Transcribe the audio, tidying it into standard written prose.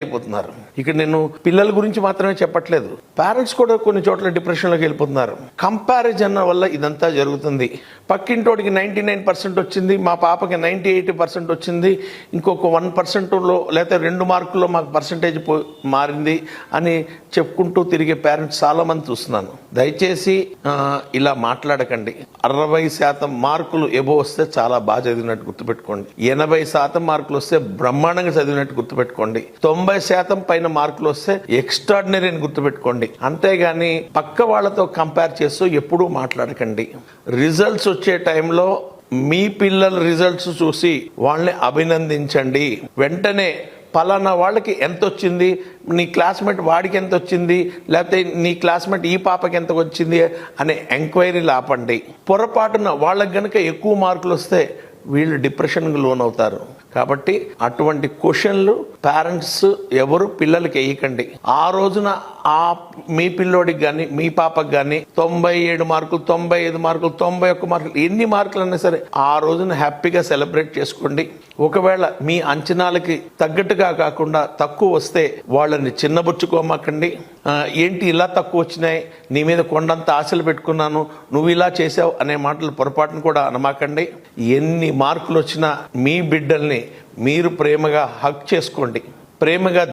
అయిపోతున్నారు. ఇక్కడ నేను పిల్లల గురించి మాత్రమే చెప్పట్లేదు, పేరెంట్స్ కూడా కొన్ని చోట్ల డిప్రెషన్లోకి వెళ్ళిపోతున్నారు. కంపారిజన్ వల్ల ఇదంతా జరుగుతుంది. పక్కింటోడికి 99% వచ్చింది, మా పాపకి 98% వచ్చింది, ఇంకొక 1%లో లేకపోతే 2 మార్కుల్లో మాకు పర్సంటేజ్ మారింది అని చెప్పుకుంటూ తిరిగే పేరెంట్స్ చాలా మంది చూస్తున్నాను. దయచేసి ఇలా మాట్లాడకండి. 60% మార్కులు ఎబో వస్తే చాలా బాగా చదివినట్టు గుర్తుపెట్టుకోండి. 80% మార్కులు వస్తే బ్రహ్మాండంగా చదివినట్టు గుర్తుపెట్టుకోండి. 90% పైన మార్కులు వస్తే ఎక్స్ట్రాడినరీ అని గుర్తుపెట్టుకోండి. అంతేగాని పక్క వాళ్ళతో కంపేర్ చేస్తూ ఎప్పుడూ మాట్లాడకండి. రిజల్ట్స్ వచ్చే టైంలో మీ పిల్లల రిజల్ట్స్ చూసి వాళ్ళని అభినందించండి. వెంటనే పలానా వాళ్ళకి ఎంత వచ్చింది, నీ క్లాస్మేట్ వాడికి ఎంత వచ్చింది, లేకపోతే నీ క్లాస్మేట్ ఈ పాపకి ఎంత వచ్చింది అనే ఎంక్వైరీలు ఆపండి. పొరపాటున వాళ్ళకి గనక ఎక్కువ మార్కులు వస్తే వీళ్ళు డిప్రెషన్కి లోన్ అవుతారు. కాబట్టి అటువంటి క్వశ్చన్లు పేరెంట్స్ ఎవరు పిల్లలకి వేయకండి. ఆ రోజున మీ పిల్లోడికి కానీ మీ పాపకి కానీ 97 మార్కులు, 95 మార్కులు, 91 మార్కులు, ఎన్ని మార్కులు అన్నా సరే ఆ రోజున హ్యాపీగా సెలబ్రేట్ చేసుకోండి. ఒకవేళ మీ అంచనాలకి తగ్గట్టుగా కాకుండా తక్కువ వస్తే వాళ్ళని చిన్నబుచ్చుకోమాకండి. ఏంటి ఇలా తక్కువ వచ్చినాయి, నీ మీద కొండంత ఆశలు పెట్టుకున్నాను, నువ్వు ఇలా చేసావు అనే మాటలు పొరపాటును కూడా అనమాకండి. ఎన్ని మార్కులు వచ్చినా మీ బిడ్డల్ని మీరు ప్రేమగా హగ్ చేసుకోండి, ప్రేమగా